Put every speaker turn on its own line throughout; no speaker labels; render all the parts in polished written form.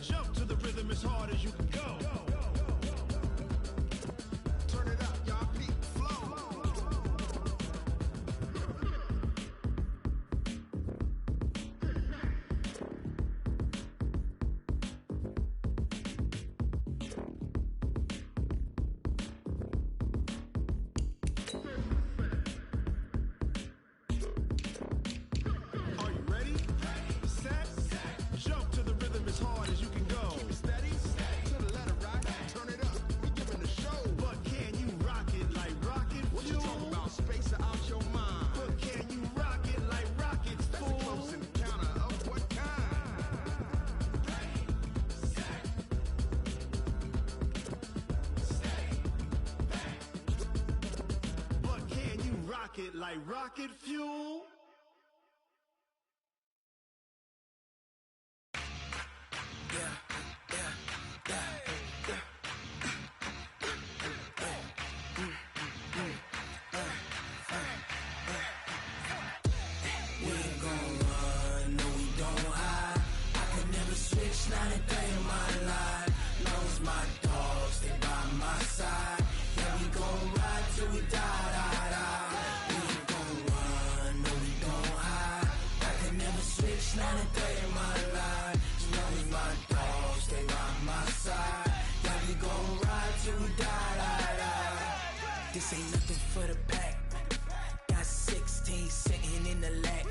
Jump to the rhythm as hard as you can go. Turn it up, y'all. Peak flow. Are you ready? Set. Jump to the rhythm as hard as you can go. Keep it steady. To the letter rock. Turn it up. We giving the show. But can you rock it like rocket fuel? What you talking about? Space out your mind. But can you rock it like rockets, fool? That's a close encounter of what kind? Ready, set, stay back. But can you rock it like rocket fuel?
We ain't gon' run, no we don't hide. I could never switch, not a day in my life. Long as my dogs stay by my side. Yeah, we gon' ride till we die, die, die. We ain't gon' run, no we don't hide. I could never switch, not a day in my life. As long as my dogs stay by my side. Yeah, we gon' ride till we die, die, die. This ain't nothing for the pack. Got 16 sitting in the lap.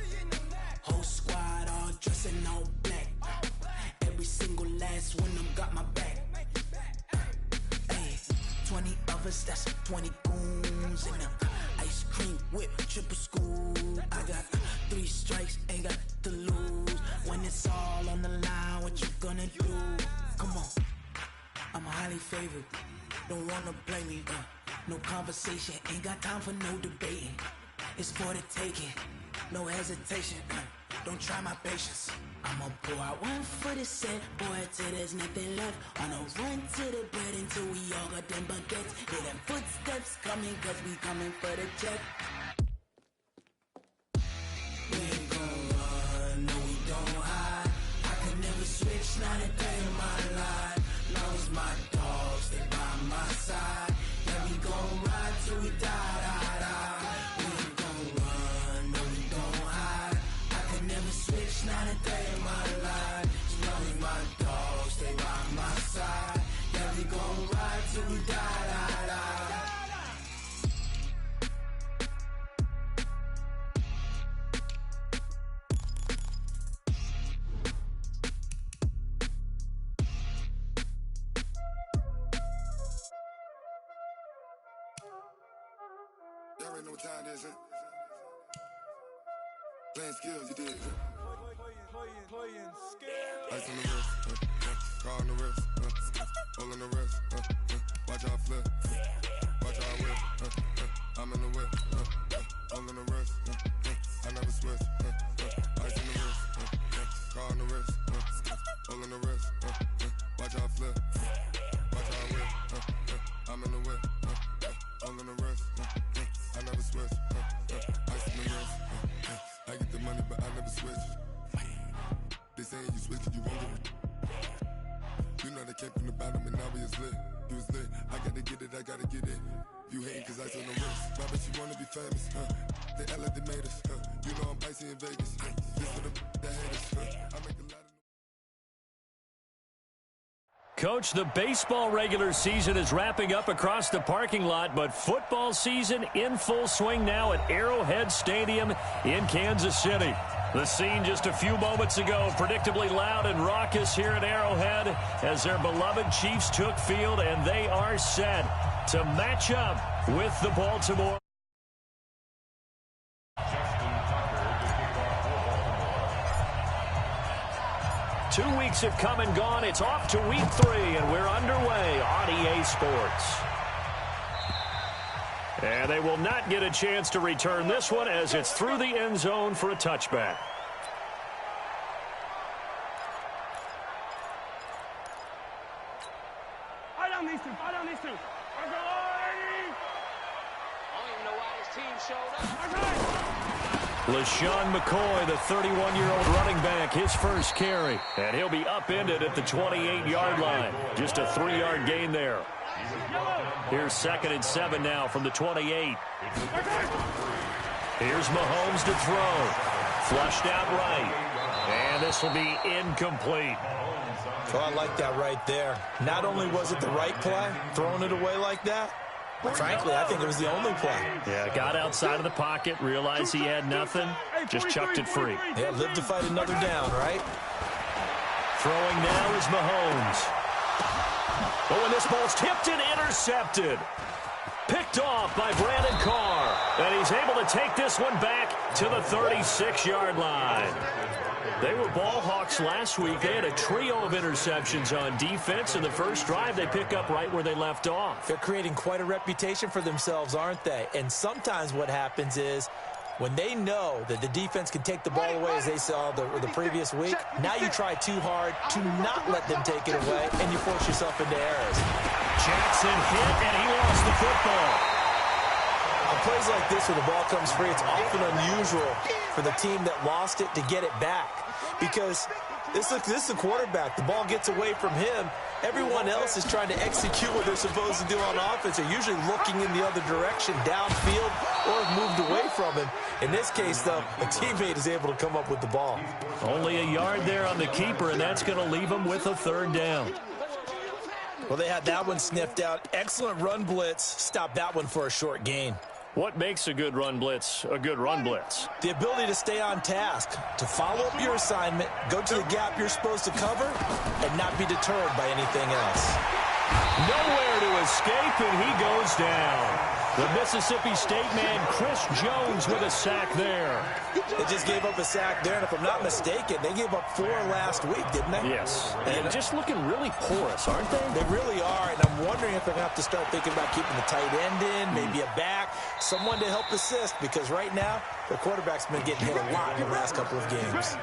Whole squad all dressed in all black. Every single last one of them got my back. Hey, 20 of us, that's 20 goons. And the ice cream whip, triple scoop. I got 3 strikes, ain't got to lose. When it's all on the line, what you gonna do? Come on, I'm highly favored. Don't wanna play me, no conversation. Ain't got time for no debating. It's for the taking, no hesitation. Don't try my patience. I'ma pour out one for the set, boy, till there's nothing left. On a run to the bread until we all got them baguettes. Hear them footsteps coming, cause we coming for the check. We ain't gon' run, no we don't hide. I could never switch, not a day in my life. Long as my dogs stay by my side. Yeah, we gon' ride till we die, die, die. We ain't gon' run, no we don't hide. I could never switch, not a day in my life. As long as my dogs stay by my side. Yeah, we gon' ride till we die, die, die.
Y'all already know what time it is, huh? Playing skills, you did.
Playing skills.
Ice on the wrist, car on the wrist, hole in the wrist, watch out flip, watch out whip, I'm in the whip, hole in the wrist, I never switch, ice on the wrist, car on the wrist, hole in the wrist, watch out flip, watch out whip, I'm in the whip, hole in the wrist, I never switch, ice on the wrist, I get the money but I never switch. They saying you switch it, you won't get it. You know they came from the bottom and now we is lit. You was lit, I gotta get it, I gotta get it. You hating cause I on the wrist. Why bet you wanna be famous, They Ella, they made us, You know I'm icy in Vegas, This for the that hate us, I make a lot of...
Coach, the baseball regular season is wrapping up across the parking lot, but football season in full swing now at Arrowhead Stadium in Kansas City. The scene just a few moments ago, predictably loud and raucous here at Arrowhead as their beloved Chiefs took field, and they are set to match up with the Baltimore. 2 weeks have come and gone. It's off to week 3, and we're underway on EA Sports. And they will not get a chance to return this one as it's through the end zone for a touchback.
I don't need to. I don't need to. I
don't even know why his team showed up.
LaShawn McCoy, the 31-year-old running back, quarterback his first carry. And he'll be upended at the 28-yard line. Just a 3-yard gain there. Here's 2nd and 7 now from the 28. Here's Mahomes to throw. Flushed out right. And this will be incomplete.
Well, I like that right there. Not only was it the right play, throwing it away like that, but frankly, I think it was the only play.
Yeah, got outside of the pocket, realized he had nothing, just chucked it free.
Yeah, live to fight another down, right?
Throwing now is Mahomes. Oh, and this ball's tipped and intercepted. Picked off by Brandon Carr. And he's able to take this one back to the 36-yard line. They were ball hawks last week. They had a trio of interceptions on defense. In the first drive, they pick up right where they left off.
They're creating quite a reputation for themselves, aren't they? And sometimes what happens is when they know that the defense can take the ball away, as they saw the previous week, now you try too hard to not let them take it away, and you force yourself into errors.
Jackson hit, and he lost the football.
On plays like this where the ball comes free, it's often unusual for the team that lost it to get it back. Because this is the quarterback. The ball gets away from him. Everyone else is trying to execute what they're supposed to do on offense. They're usually looking in the other direction, downfield, or have moved away from him. In this case, though, a teammate is able to come up with the ball.
Only a yard there on the keeper, and that's going to leave him with a 3rd down.
Well, they had that one sniffed out. Excellent run blitz. Stopped that one for a short gain.
What makes a good run blitz a good run blitz?
The ability to stay on task, to follow up your assignment, go to the gap you're supposed to cover, and not be deterred by anything else.
Nowhere to escape, and he goes down. The Mississippi State man, Chris Jones, with a sack there.
They just gave up a sack there, and if I'm not mistaken, they gave up 4 last week, didn't they?
Yes. And just looking really porous, aren't they?
They really are, and I'm wondering if they're going to have to start thinking about keeping the tight end in, maybe a back, someone to help assist, because right now, their quarterback's been getting hit a lot in the last couple of games.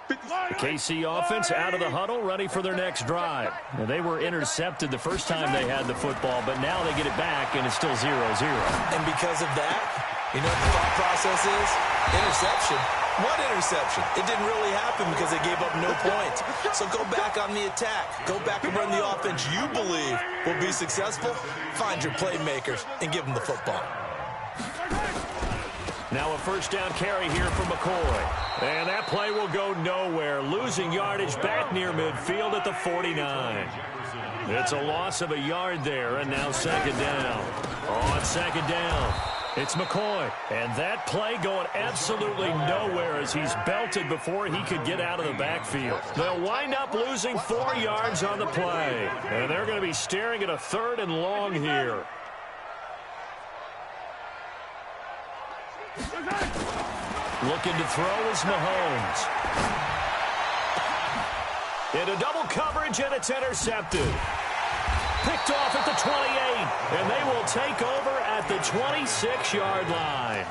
The KC offense out of the huddle, ready for their next drive. Now, they were intercepted the first time they had the football, but now they get it back, and it's still 0-0.
And because of that, you know what the thought process is? Interception. What interception? It didn't really happen because they gave up no points. So go back on the attack. Go back and run the offense you believe will be successful. Find your playmakers and give them the football.
Now a 1st down carry here for McCoy. And that play will go nowhere. Losing yardage back near midfield at the 49. It's a loss of a yard there, and now 2nd down. On 2nd down, it's McCoy. And that play going absolutely nowhere as he's belted before he could get out of the backfield. They'll wind up losing 4 yards on the play. And they're going to be staring at a 3rd and long here. Looking to throw is Mahomes. Into double coverage, and it's intercepted. Picked off at the 28, and they will take over at the 26-yard line.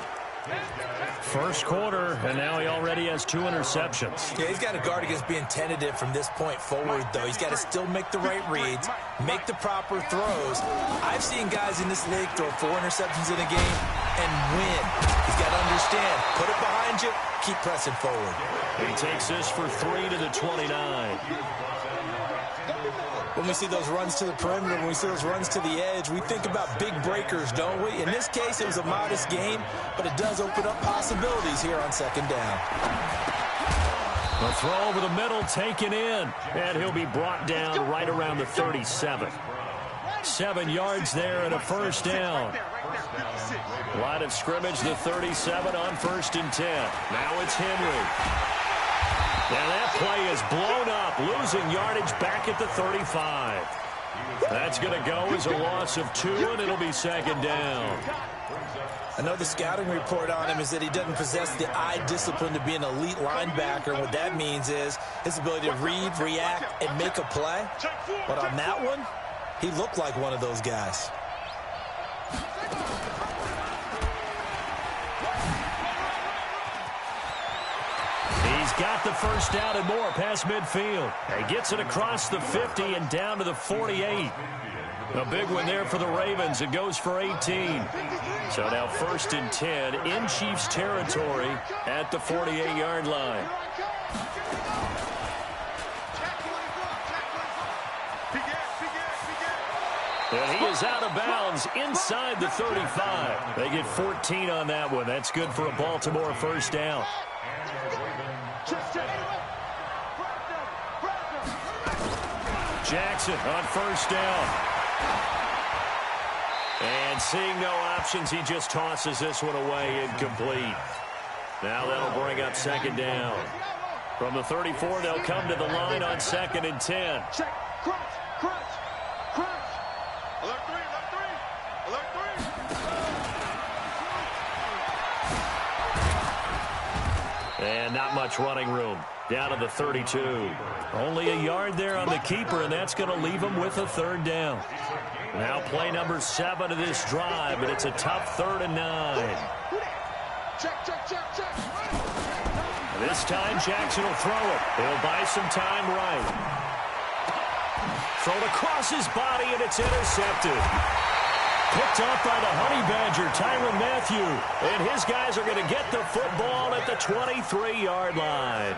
First quarter, and now he already has 2 interceptions.
Yeah, he's got to guard against being tentative from this point forward, though. He's got to still make the right reads, make the proper throws. I've seen guys in this league throw 4 interceptions in a game and win. He's got to understand, put it behind you, keep pressing forward.
He takes this for 3 to the 29.
When we see those runs to the perimeter, when we see those runs to the edge, we think about big breakers, don't we? In this case, it was a modest game, but it does open up possibilities here on 2nd down.
A throw over the middle, taken in, and he'll be brought down right around the 37. 7 yards there and a 1st down. Line of scrimmage, the 37 on 1st and 10. Now it's Henry. And that play is blown up, losing yardage back at the 35. That's going to go as a loss of 2, and it'll be 2nd down.
I know the scouting report on him is that he doesn't possess the eye discipline to be an elite linebacker. What that means is his ability to read, react, and make a play. But on that one, he looked like one of those guys.
He's got the 1st down and more past midfield. He gets it across the 50 and down to the 48. A big one there for the Ravens. It goes for 18. So now 1st and 10 in Chiefs territory at the 48-yard line. And he is out of bounds inside the 35. They get 14 on that one. That's good for a Baltimore first down. Jackson on first down. And seeing no options, he just tosses this one away, incomplete. Now that'll bring up 2nd down. From the 34, they'll come to the line on 2nd and 10.
Check. Crunch. Alert 3.
And not much running room. Down to the 32. Only a yard there on the keeper, and that's going to leave him with a 3rd down. Now play number 7 of this drive, but it's a tough 3rd and 9.
Check.
This time, Jackson will throw it. He'll buy some time right. Thrown across his body, and it's intercepted. Picked up by the Honey Badger, Tyrann Mathieu. And his guys are going to get the football at the 23-yard line.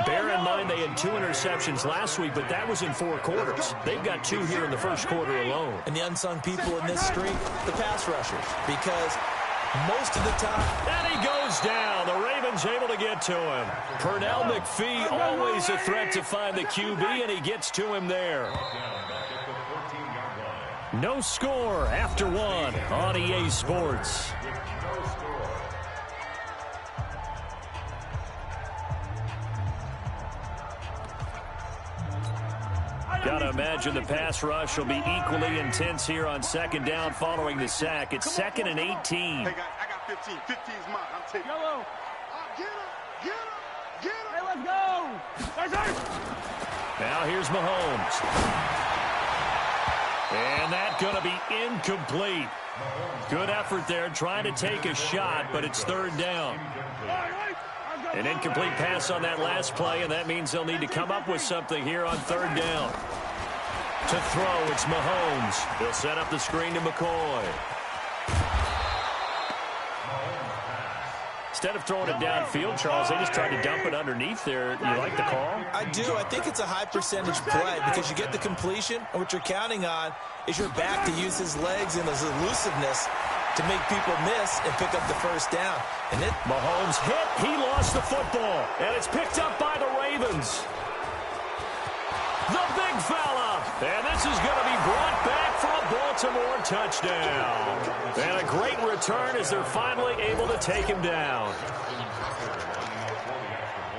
Bear in mind they had 2 interceptions last week, but that was in 4 quarters. They've got 2 here in the first quarter alone.
And the unsung people in this streak, the pass rushers, because most of the time.
And he goes down. The Ravens able to get to him. Pernell McPhee, always a threat to find the QB, and he gets to him there. No score after 1 on EA Sports. Gotta imagine the pass rush will be equally intense here on 2nd down following the sack. It's 2nd and 18.
Hey, guys, I got 15. 15's mine. I'm taking it. Get him. Hey, let's go.
Now here's Mahomes. And that's going to be incomplete. Good effort there, trying to take a shot, but it's 3rd down. An incomplete pass on that last play, and that means they'll need to come up with something here on 3rd down. To throw, it's Mahomes. He'll set up the screen to McCoy. Instead of throwing it downfield, Charles, they just tried to dump it underneath there. You like the call?
I do. I think it's a high percentage play because you get the completion, and what you're counting on is your back to use his legs and his elusiveness to make people miss and pick up the first down. And
Mahomes hit. He lost the football, and it's picked up by the Ravens. The big fella. And this is going to be brought back for a Baltimore touchdown. And a great return as they're finally able to take him down.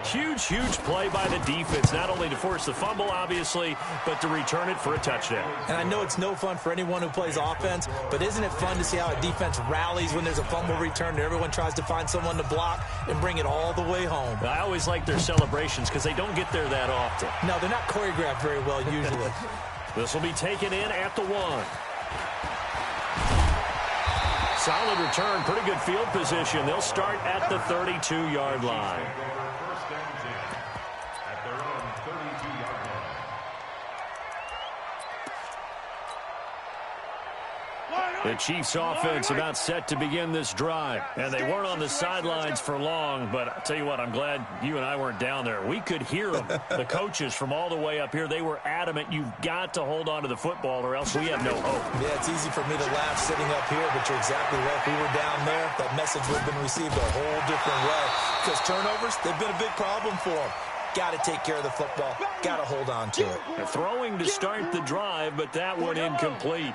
Huge play by the defense, not only to force the fumble, obviously, but to return it for a touchdown.
And I know it's no fun for anyone who plays offense, but isn't it fun to see how a defense rallies when there's a fumble return and everyone tries to find someone to block and bring it all the way home?
I always like their celebrations because they don't get there that often.
No, they're not choreographed very well usually.
This will be taken in at the 1. Solid return, pretty good field position. They'll start at the 32-yard line. The Chiefs offense about set to begin this drive. And they weren't on the sidelines for long, but I'll tell you what, I'm glad you and I weren't down there. We could hear them, the coaches from all the way up here. They were adamant, you've got to hold on to the football or else we have no hope.
Yeah, it's easy for me to laugh sitting up here, but you're exactly right. If we were down there, that message would have been received a whole different way. Because turnovers, they've been a big problem for them. Got to take care of the football. Got to hold on to it.
They're throwing to start the drive, but that one incomplete.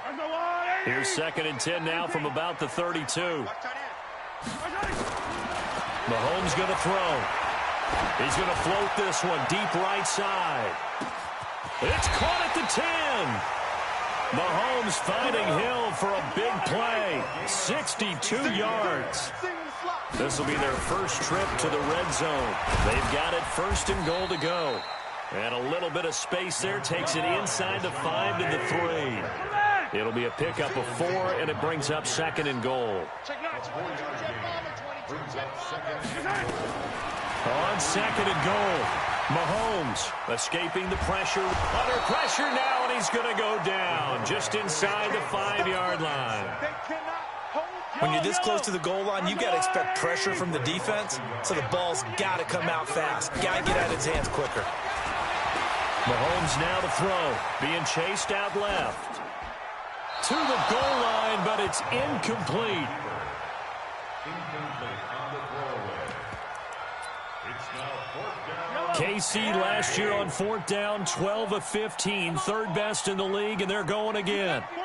Here's 2nd and 10 now from about the 32. Mahomes going to throw. He's going to float this one deep right side. It's caught at the 10. Mahomes finding Hill for a big play. 62 yards. This will be their first trip to the red zone. They've got it 1st and goal to go. And a little bit of space there takes it inside the 5 to the 3. It'll be a pickup of 4, and it brings up 2nd and goal. On second and goal, Mahomes escaping the pressure. Under pressure now, and he's going to go down just inside the 5-yard line.
When you're this close to the goal line, you got to expect pressure from the defense, so the ball's got to come out fast. Got to get out of his hands quicker.
Mahomes now to throw, being chased out left. To the goal line, but it's incomplete. KC last year on 4th down, 12 of 15, third best in the league, and they're going again.
43!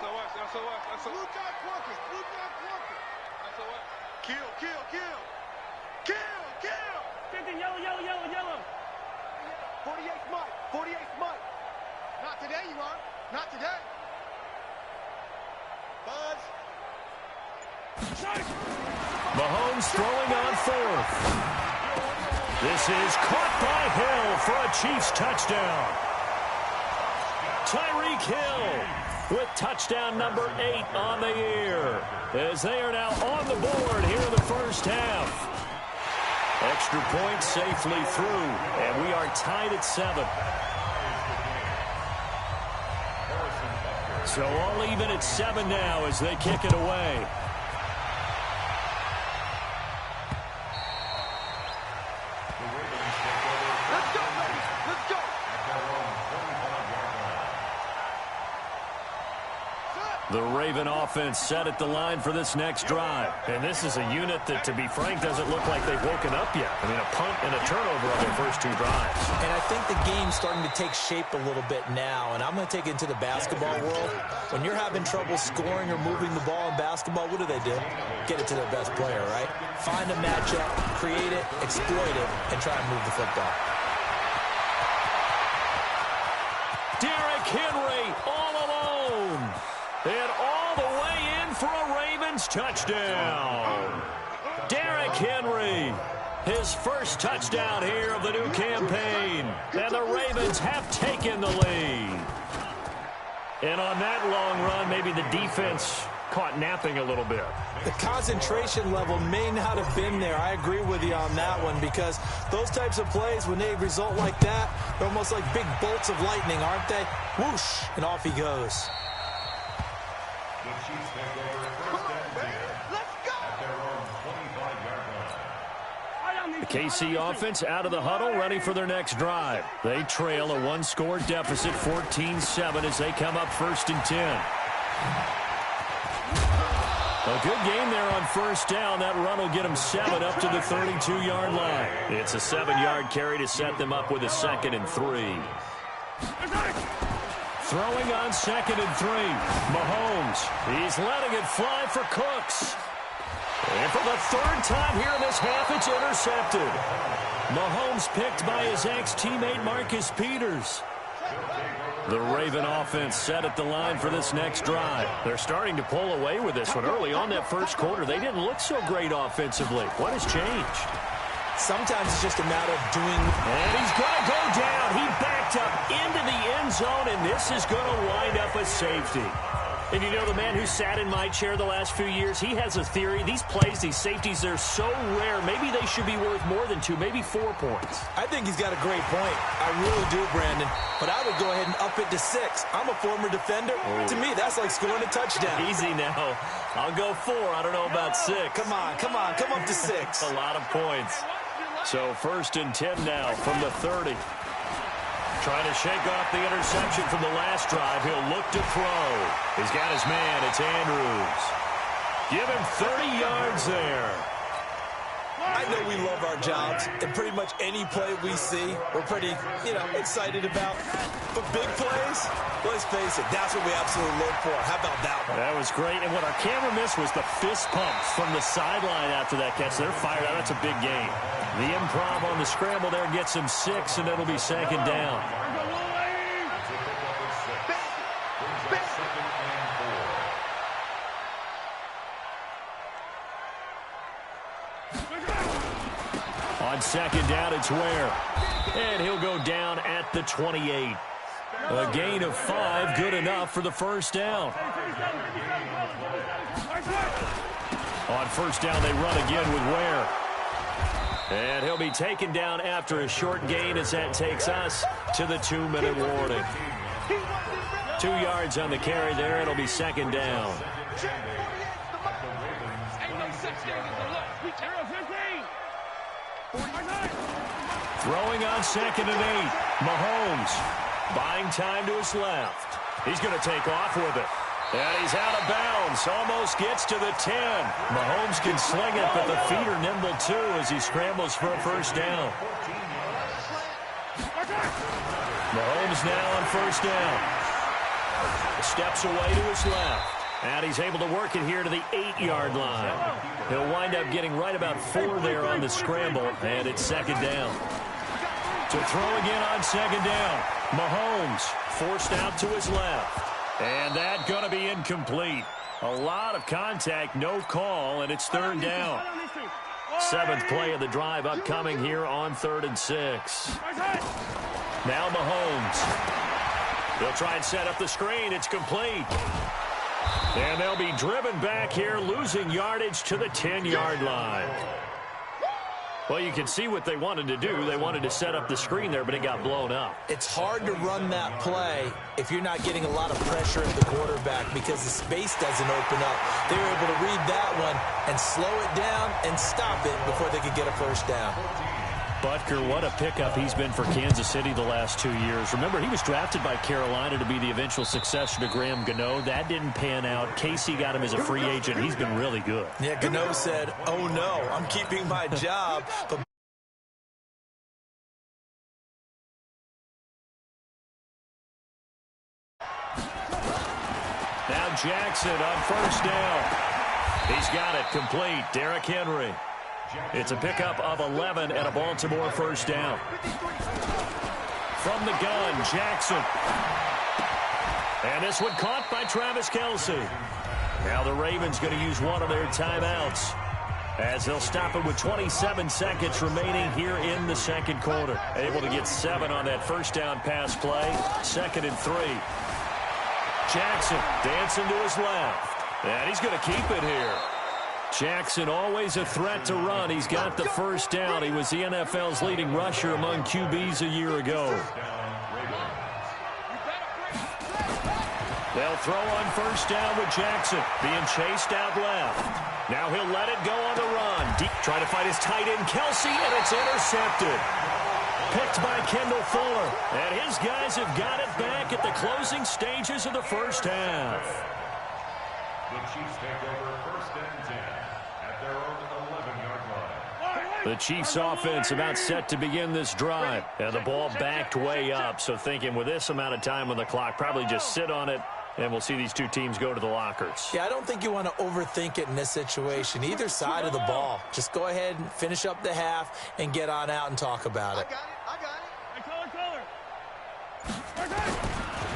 SOS. Blue guy Clunkers. SOS. Kill. 50, yellow. 48's Mike. Not today, you are. Not today. Buzz.
Mahomes throwing on 4th. This is caught by Hill for a Chiefs touchdown. Tyreek Hill with touchdown number 8 on the year, as they are now on the board here in the first half. Extra point safely through, and we are tied at 7. So all even at 7 now as they kick it away. The Raven offense set at the line for this next drive. And this is a unit that, to be frank, doesn't look like they've woken up yet. I mean, a punt and a turnover on their first 2 drives.
And I think the game's starting to take shape a little bit now. And I'm going to take it into the basketball world. When you're having trouble scoring or moving the ball in basketball, what do? Get it to their best player, right? Find a matchup, create it, exploit it, and try and move the football.
Derrick Henry all alone. And all the way in for a Ravens touchdown. Derrick Henry, his first touchdown here of the new campaign. And the Ravens have taken the lead. And on that long run, maybe the defense caught napping a little bit.
The concentration level may not have been there. I agree with you on that one, because those types of plays, when they result like that, they're almost like big bolts of lightning, aren't they? Whoosh, and off he goes.
The KC offense out of the huddle, ready for their next drive. They trail a 1-score deficit, 14-7, as they come up 1st and 10. A good game there on 1st down. That run will get them 7 up to the 32-yard line. It's a 7-yard carry to set them up with a 2nd and 3. Throwing on 2nd and 3. Mahomes, he's letting it fly for Cooks. And for the 3rd time here in this half, it's intercepted. Mahomes picked by his ex-teammate Marcus Peters. The Raven offense set at the line for this next drive. They're starting to pull away with this one. Early on that first quarter, they didn't look so great offensively. What has changed?
Sometimes it's just a matter of doing.
And he's going to go down. He backed up into the end zone, and this is going to wind up a safety. And you know, the man who sat in my chair the last few years, he has a theory. These plays, these safeties, they're so rare. Maybe they should be worth more than 2, maybe 4 points.
I think he's got a great point. I really do, Brandon. But I would go ahead and up it to 6. I'm a former defender. Oh. To me, that's like scoring a touchdown.
Easy now. I'll go 4. I don't know about 6.
Come on. Come up to 6.
A lot of points. So 1st and 10 now from the 30. Trying to shake off the interception from the last drive. He'll look to throw. He's got his man. It's Andrews. Give him 30 yards there.
I know we love our jobs, and pretty much any play we see, we're pretty, excited about. But big plays, let's face it, that's what we absolutely live for. How about that one?
That was great. And what our camera missed was the fist pumps from the sideline after that catch. They're fired out. That's a big game. The improv on the scramble there gets him 6, and it'll be 2nd down. On 2nd down, it's Ware. And he'll go down at the 28. A gain of 5, good enough for the 1st down. On first down, they run again with Ware. And he'll be taken down after a short gain as that takes us to the 2-minute warning. 2 yards on the carry there. It'll be second down. Throwing on 2nd and 8. Mahomes buying time to his left. He's going to take off with it. And he's out of bounds. Almost gets to the 10. Mahomes can sling it, but the feet are nimble too as he scrambles for a first down. Mahomes now on first down. Steps away to his left. And he's able to work it here to the 8-yard line. He'll wind up getting right about 4 there on the scramble, and it's second down. To throw again on second down. Mahomes forced out to his left. And that going to be incomplete. A lot of contact, no call, and it's third down. 7th play of the drive upcoming here on 3rd and 6. Now Mahomes. They'll try and set up the screen. It's complete. And they'll be driven back here, losing yardage to the 10-yard line. Well, you can see what they wanted to do. They wanted to set up the screen there, but it got blown up.
It's hard to run that play if you're not getting a lot of pressure at the quarterback because the space doesn't open up. They were able to read that one and slow it down and stop it before they could get a first down.
Butker, what a pickup he's been for Kansas City the last 2 years. Remember, he was drafted by Carolina to be the eventual successor to Graham Gano. That didn't pan out. Casey got him as a free agent. He's been really good.
Yeah, Gano said, oh, no, I'm keeping my job. But
now Jackson on first down. He's got it complete. Derrick Henry. It's a pickup of 11 and a Baltimore first down. From the gun, Jackson. And this one caught by Travis Kelce. Now the Ravens going to use one of their timeouts as they'll stop it with 27 seconds remaining here in the second quarter. Able to get 7 on that first down pass play. 2nd and 3. Jackson dancing to his left. And he's going to keep it here. Jackson always a threat to run. He's got the first down. He was the NFL's leading rusher among QBs a year ago. They'll throw on first down with Jackson being chased out left. Now he'll let it go on the run. Deep, trying to fight his tight end, Kelce, and it's intercepted. Picked by Kendall Fuller. And his guys have got it back at the closing stages of the first half.
The Chiefs take over 1st and 10 at their own 11-yard line.
The Chiefs offense about set to begin this drive. And the ball backed way up. So thinking with this amount of time on the clock, probably just sit on it, and we'll see these two teams go to the lockers.
Yeah, I don't think you want to overthink it in this situation. Either side of the ball. Just go ahead and finish up the half and get on out and talk about it.
I got it.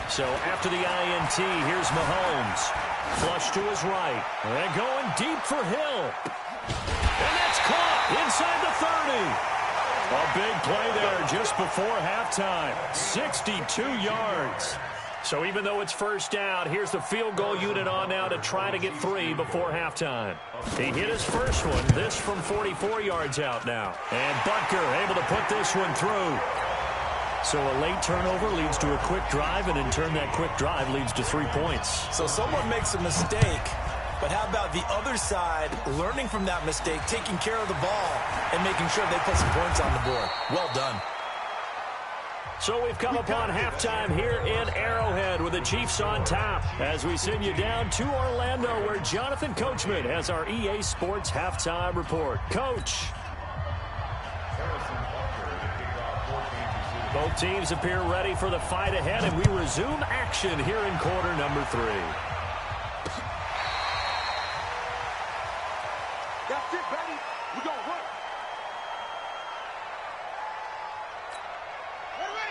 So after the INT, here's Mahomes. Flush to his right. And going deep for Hill. And that's caught inside the 30. A big play there just before halftime. 62 yards. So even though it's first down, here's the field goal unit on now to try to get 3 before halftime. He hit his first one. This from 44 yards out now. And Butker able to put this one through. So a late turnover leads to a quick drive, and in turn that quick drive leads to 3 points.
So someone makes a mistake, but how about the other side learning from that mistake, taking care of the ball, and making sure they put some points on the board? Well done.
So we've come upon halftime here in Arrowhead with the Chiefs on top as we send you down to Orlando where Jonathan Coachman has our EA Sports halftime report. Coach. Both teams appear ready for the fight ahead, and we resume action here in quarter number 3.
That's it, baby. We're going to work.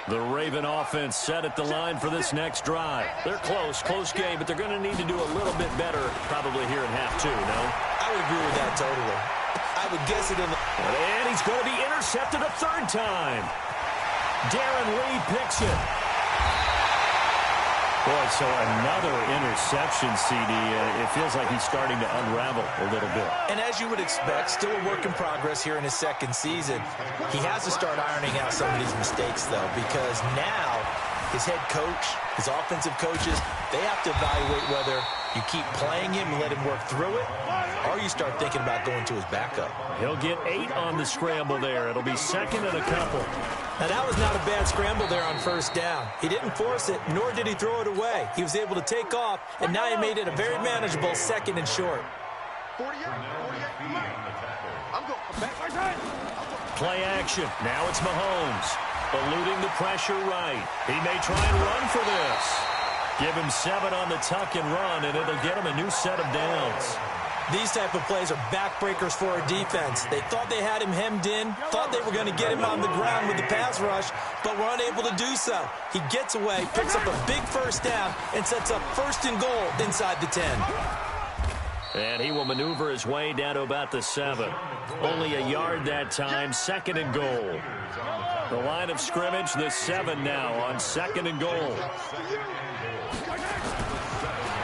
The Raven offense set at the line for this next drive. They're close game, but they're going to need to do a little bit better probably here in half 2, no?
I would agree with that totally. I would guess it in the...
And he's going to be intercepted a 3rd time. Darren Lee picks it. Boy, so another interception, CD. It feels like he's starting to unravel a little bit.
And as you would expect, still a work in progress here in his second season. He has to start ironing out some of these mistakes, though, because now his head coach, his offensive coaches, they have to evaluate whether you keep playing him and let him work through it, or you start thinking about going to his backup.
He'll get 8 on the scramble there. It'll be second and a couple.
Now, that was not a bad scramble there on first down. He didn't force it, nor did he throw it away. He was able to take off, and now he made it a very manageable second and short.
48. I'm going back.
Play action. Now it's Mahomes. Eluding the pressure right. He may try and run for this. Give him 7 on the tuck and run, and it'll get him a new set of downs.
These type of plays are backbreakers for our defense. They thought they had him hemmed in, thought they were going to get him on the ground with the pass rush, but were unable to do so. He gets away, picks up a big first down, and sets up first and goal inside the 10.
And he will maneuver his way down to about the 7. Only a yard that time, second and goal. The line of scrimmage, the 7 now on second and goal.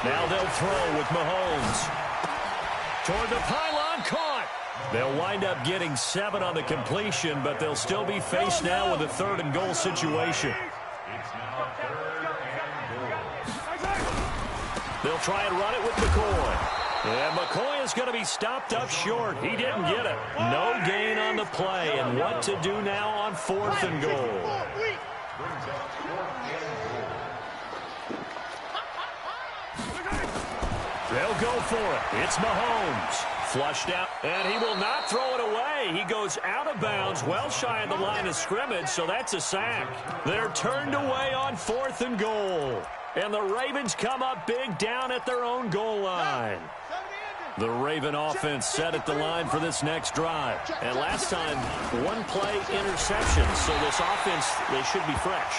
Now they'll throw with Mahomes. Toward the pylon, caught. They'll wind up getting 7 on the completion, but they'll still be faced now with a third and goal situation. They'll try and run it with McCoy. And McCoy is going to be stopped up short. He didn't get it. No gain on the play. And what to do now on fourth and goal? They'll go for it. It's Mahomes. Flushed out, and he will not throw it away. He goes out of bounds, well shy of the line of scrimmage, so that's a sack. They're turned away on fourth and goal. And the Ravens come up big down at their own goal line. The Raven offense set at the line for this next drive. And last time, 1-play interception. So this offense, they should be fresh.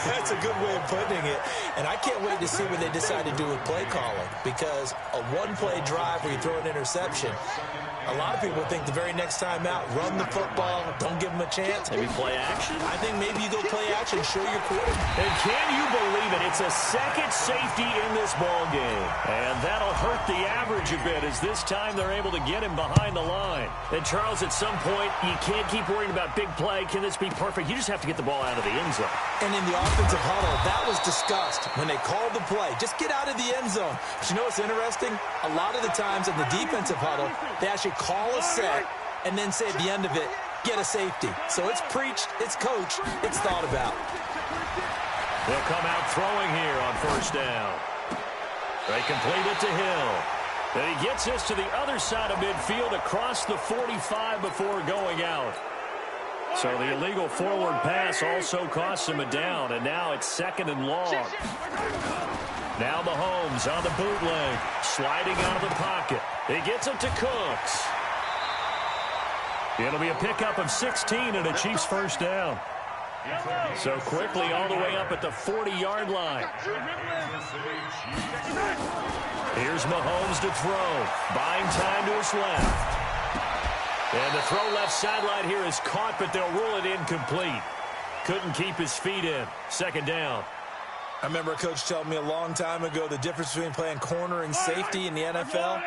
That's a good way of putting it. And I can't wait to see what they decide to do with play calling. Because a 1-play drive where you throw an interception, a lot of people think the very next time out, run the football, don't give them a chance.
Maybe play action?
I think maybe you go play action, show your quarterback.
And can you believe it? It's a second safety in this ball game. And that'll hurt the average a bit as this time they're able to get him behind the line. And Charles, at some point, you can't keep worrying about big play. Can this be perfect? You just have to get the ball out of the end zone.
And in the offensive huddle, that was discussed when they called the play. Just get out of the end zone. But you know what's interesting? A lot of the times in the defensive huddle, they actually call a set and then say at the end of it, get a safety. So it's preached, it's coached, it's thought about.
They'll come out throwing here on first down. They complete it to Hill. And he gets this to the other side of midfield across the 45 before going out. So the illegal forward pass also costs him a down, and now it's second and long. Now Mahomes on the bootleg, sliding out of the pocket. He gets it to Cooks. It'll be a pickup of 16 and a Chiefs first down. So quickly all the way up at the 40-yard line. Here's Mahomes to throw. Buying time to his left. And the throw left sideline here is caught, but they'll rule it incomplete. Couldn't keep his feet in. Second down.
I remember a coach telling me a long time ago the difference between playing corner and safety in the NFL.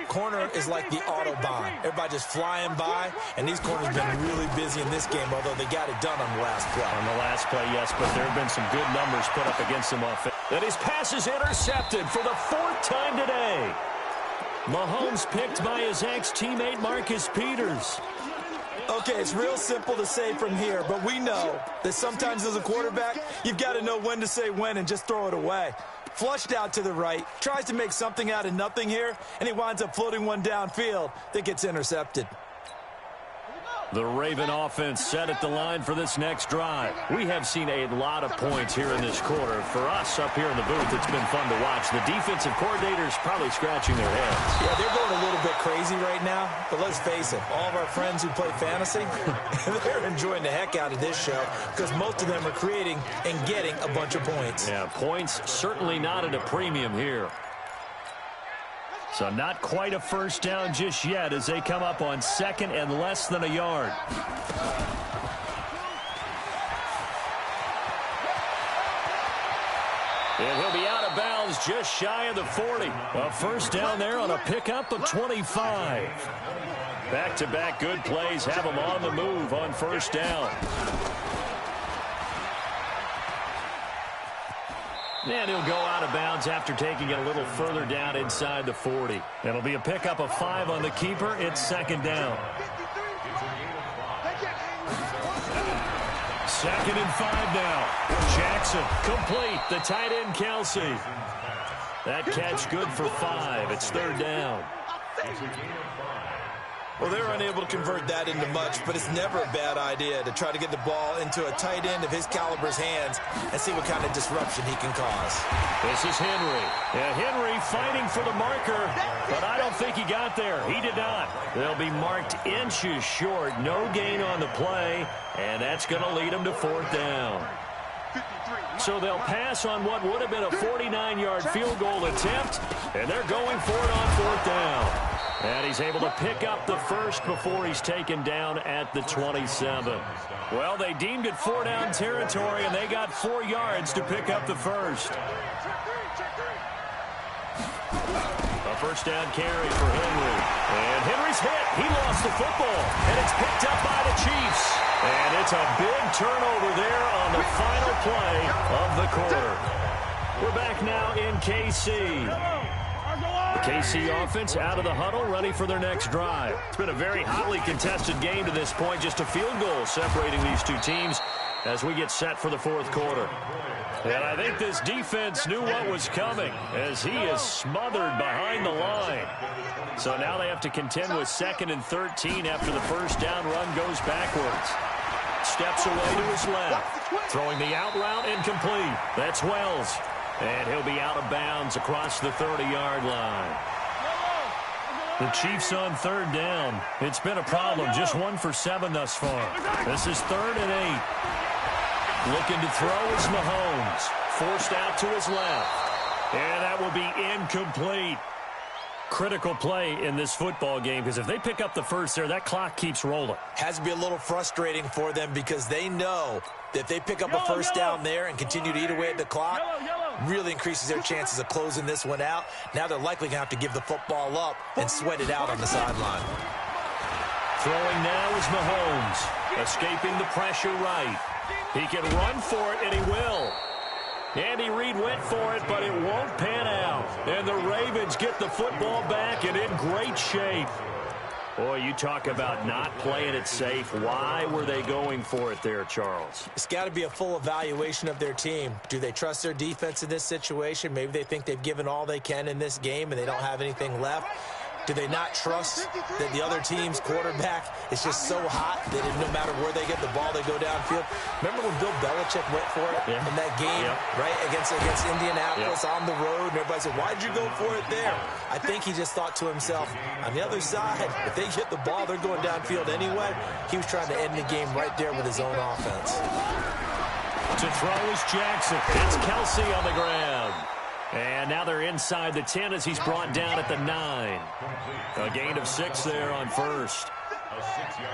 Corner is like the Autobahn. Everybody just flying by, and these corners have been really busy in this game, although they got it done on the last play.
On the last play, yes, but there have been some good numbers put up against him offense. And his pass is intercepted for the 4th time today. Mahomes picked by his ex-teammate Marcus Peters.
Okay, it's real simple to say from here, but we know that sometimes as a quarterback, you've got to know when to say when and just throw it away. Flushed out to the right, tries to make something out of nothing here, and he winds up floating one downfield that gets intercepted.
The Raven offense set at the line for this next drive. We have seen a lot of points here in this quarter. For us up here in the booth, it's been fun to watch. The defensive coordinators probably scratching their heads.
Yeah, they're going a little bit crazy right now, but let's face it, all of our friends who play fantasy, they're enjoying the heck out of this show because most of them are creating and getting a bunch of points.
Yeah, points certainly not at a premium here. So not quite a first down just yet as they come up on second and less than a yard. And he'll be out is just shy of the 40. A first down there on a pickup of 25. Back-to-back good plays have them on the move on first down. And he'll go out of bounds after taking it a little further down inside the 40. It'll be a pickup of 5 on the keeper. It's second down. 2nd and 5 now. Jackson complete. The tight end, Kelsey. That catch good for 5. It's third down.
Well, they're unable to convert that into much, but it's never a bad idea to try to get the ball into a tight end of his caliber's hands and see what kind of disruption he can cause.
This is Henry. Yeah, Henry fighting for the marker, but I don't think he got there. He did not. They'll be marked inches short. No gain on the play, and that's going to lead them to fourth down. So they'll pass on what would have been a 49-yard field goal attempt, and they're going for it on fourth down. And he's able to pick up the first before he's taken down at the 27. Well, they deemed it 4-down territory, and they got 4 yards to pick up the first. A first down carry for Henry. And Henry's hit. He lost the football, and it's picked up by the Chiefs. And it's a big turnover there on the final play of the quarter. We're back now in KC. The KC offense out of the huddle, ready for their next drive. It's been a very hotly contested game to this point. Just a field goal separating these two teams as we get set for the fourth quarter. And I think this defense knew what was coming as he is smothered behind the line. So now they have to contend with 2nd and 13 after the first down run goes backwards. Steps away to his left. Throwing the out route incomplete. That's Wells. And he'll be out of bounds across the 30-yard line. The Chiefs on third down. It's been a problem. Just 1 for 7 thus far. This is 3rd and 8. Looking to throw is Mahomes. Forced out to his left. And that will be incomplete. Critical play in this football game because if they pick up the first there, that clock keeps rolling.
Has to be a little frustrating for them because they know that if they pick up a first down there and continue to eat away at the clock, really increases their chances of closing this one out. Now they're likely going to have to give the football up and sweat it out on the sideline.
Throwing now is Mahomes. Escaping the pressure right. He can run for it, and he will. Andy Reid went for it, but it won't pan out. And the Ravens get the football back and in great shape. Boy, you talk about not playing it safe. Why were they going for it there, Charles?
It's got to be a full evaluation of their team. Do they trust their defense in this situation? Maybe they think they've given all they can in this game and they don't have anything left. Do they not trust that the other team's quarterback is just so hot that no matter where they get the ball, they go downfield? Remember when Bill Belichick went for it in that game, right, against Indianapolis on the road, and everybody said, why'd you go for it there? I think he just thought to himself, on the other side, if they get the ball, they're going downfield anyway. He was trying to end the game right there with his own offense.
To throw is Jackson. It's Kelsey on the ground. And now they're inside the 10 as he's brought down at the 9. A gain of 6 there on first.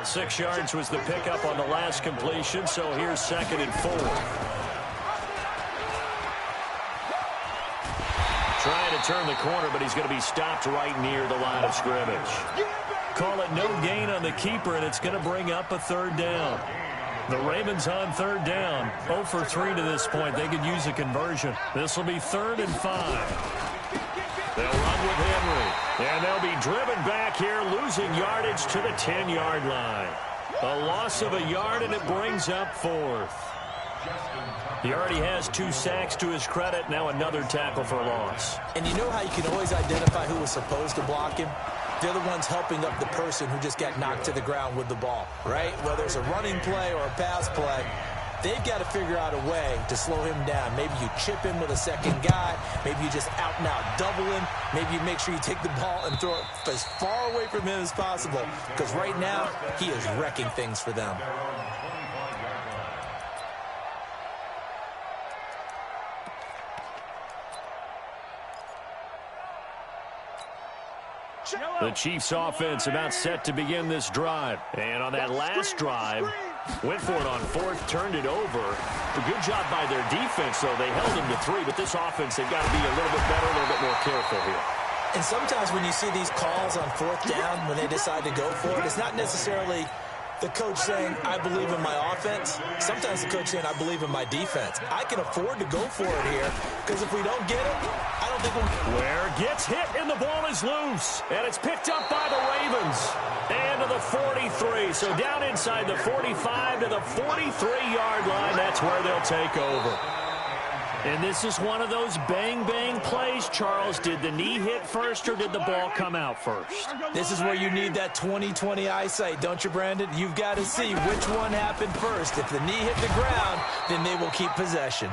6 yards was the pickup on the last completion, so here's 2nd and 4. Trying to turn the corner, but he's going to be stopped right near the line of scrimmage. Call it no gain on the keeper, and it's going to bring up a third down. The Ravens on third down, 0 for 3 to this point. They could use a conversion. This will be 3rd and 5. They'll run with Henry, and they'll be driven back here, losing yardage to the 10-yard line. A loss of a yard, and it brings up 4th. He already has 2 sacks to his credit, now another tackle for loss.
And you know how you can always identify who was supposed to block him? They're the ones helping up the person who just got knocked to the ground with the ball, right? Whether it's a running play or a pass play, they've got to figure out a way to slow him down. Maybe you chip him with a second guy. Maybe you just out-and-out double him. Maybe you make sure you take the ball and throw it as far away from him as possible because right now he is wrecking things for them.
The Chiefs offense about set to begin this drive. And on that last drive, Went for it on fourth, turned it over. A good job by their defense, though. They held them to 3, but this offense, they've got to be a little bit better, a little bit more careful here.
And sometimes when you see these calls on fourth down, when they decide to go for it, it's not necessarily the coach saying, I believe in my offense. Sometimes the coach saying, I believe in my defense. I can afford to go for it here, because if we don't get it, I don't think we'll...
Ware gets hit, and the ball is loose. And it's picked up by the Ravens. And to the 43. So down inside the 45 to the 43-yard line. That's where they'll take over. And this is one of those bang-bang plays, Charles. Did the knee hit first or did the ball come out first?
This is where you need that 20/20 eyesight, don't you, Brandon? You've got to see which one happened first. If the knee hit the ground, then they will keep possession.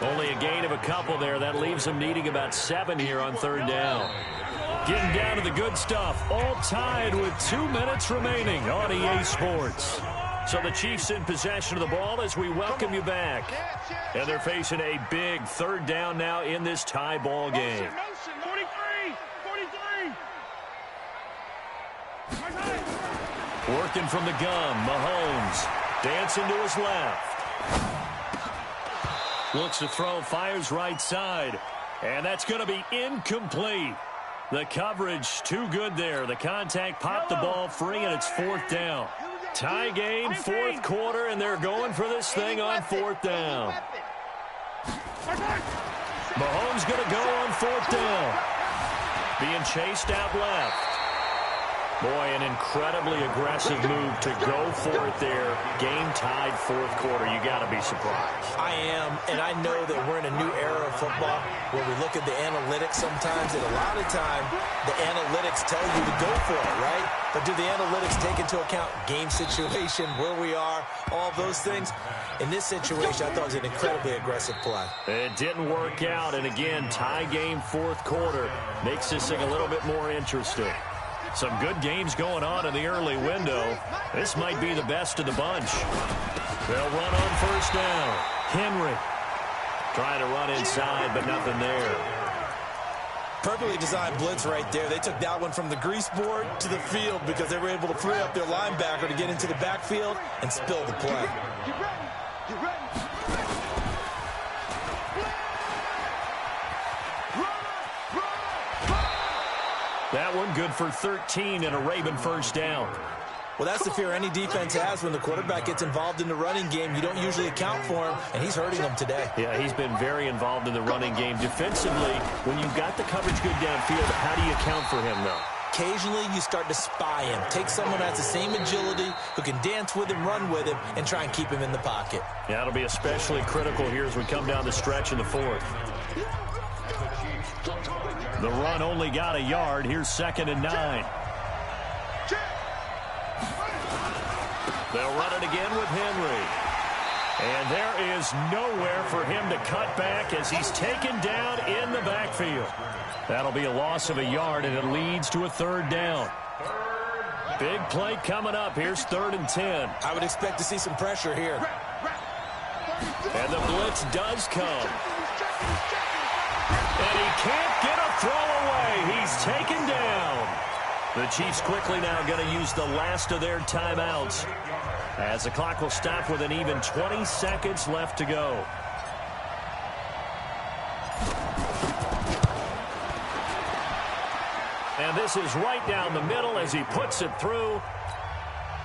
Only a gain of a couple there. That leaves them needing about 7 here on third down. Getting down to the good stuff. All tied with 2 minutes remaining on EA Sports. So the Chiefs in possession of the ball as we welcome you back. And they're facing a big third down now in this tie ball game.
43.
Working from the gun, Mahomes dancing to his left. Looks to throw, fires right side. And that's going to be incomplete. The coverage too good there. The contact popped the ball free, and it's fourth down. Tie game, fourth quarter, and they're going for this thing on fourth down. Mahomes going to go on fourth down. Being chased out left. Boy, an incredibly aggressive move to go for it there. Game tied fourth quarter. You got to be surprised.
I am, and I know that we're in a new era of football where we look at the analytics sometimes, and a lot of time the analytics tell you to go for it, right? But do the analytics take into account game situation, where we are, all those things? In this situation, I thought it was an incredibly aggressive play.
It didn't work out, and again, tie game fourth quarter makes this thing a little bit more interesting. Some good games going on in the early window. This might be the best of the bunch. They'll run on first down. Henry trying to run inside, but nothing there.
Perfectly designed blitz right there. They took that one from the grease board to the field because they were able to free up their linebacker to get into the backfield and spill the play.
Get ready.
That one good for 13 and a Raven first down.
Well, that's the fear any defense has when the quarterback gets involved in the running game. You don't usually account for him, and he's hurting them today.
Yeah, he's been very involved in the running game. Defensively, when you've got the coverage good downfield, how do you account for him, though?
Occasionally, you start to spy him. Take someone that has the same agility, who can dance with him, run with him, and try and keep him in the pocket.
Yeah, it'll be especially critical here as we come down the stretch in the fourth. The run only got a yard. Here's 2nd and 9. They'll run it again with Henry. And there is nowhere for him to cut back as he's taken down in the backfield. That'll be a loss of a yard, and it leads to a third down. Big play coming up. Here's 3rd and 10.
I would expect to see some pressure here.
And the blitz does come. And he can't get a throw away. He's taken down. The Chiefs quickly now going to use the last of their timeouts as the clock will stop with an even 20 seconds left to go. And this is right down the middle as he puts it through.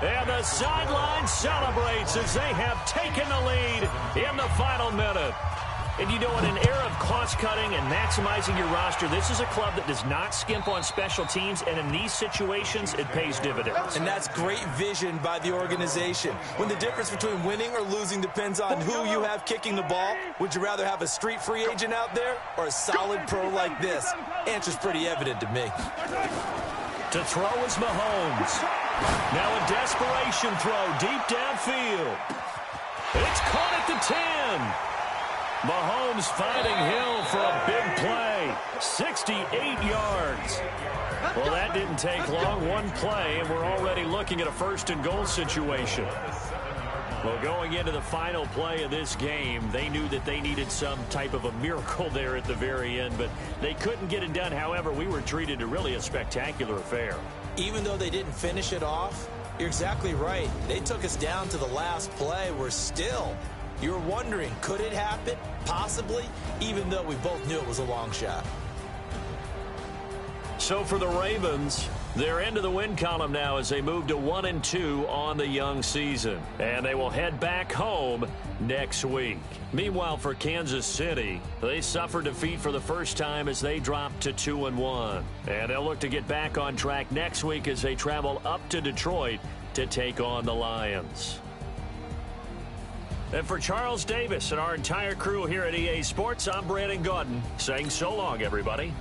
And the sideline celebrates as they have taken the lead in the final minute. And you know, in an era of cost-cutting and maximizing your roster, this is a club that does not skimp on special teams, and in these situations, it pays dividends.
And that's great vision by the organization. When the difference between winning or losing depends on who you have kicking the ball, would you rather have a street free agent out there or a solid pro like this? Answer's pretty evident to me.
To throw is Mahomes. Now a desperation throw deep downfield. It's caught at the 10. Mahomes finding Hill for a big play. 68 yards. Well, that didn't take long. One play, and we're already looking at a 1st and goal situation. Well, going into the final play of this game, they knew that they needed some type of a miracle there at the very end, but they couldn't get it done. However, we were treated to really a spectacular affair.
Even though they didn't finish it off, You're exactly right. They took us down to the last play. We're still, you're wondering, could it happen? Possibly, even though we both knew it was a long shot.
So for the Ravens, they're into the win column now as they move to 1-2 on the young season. And they will head back home next week. Meanwhile, for Kansas City, they suffered defeat for the first time as they dropped to 2-1. And they'll look to get back on track next week as they travel up to Detroit to take on the Lions. And for Charles Davis and our entire crew here at EA Sports, I'm Brandon Gaudin saying so long, everybody.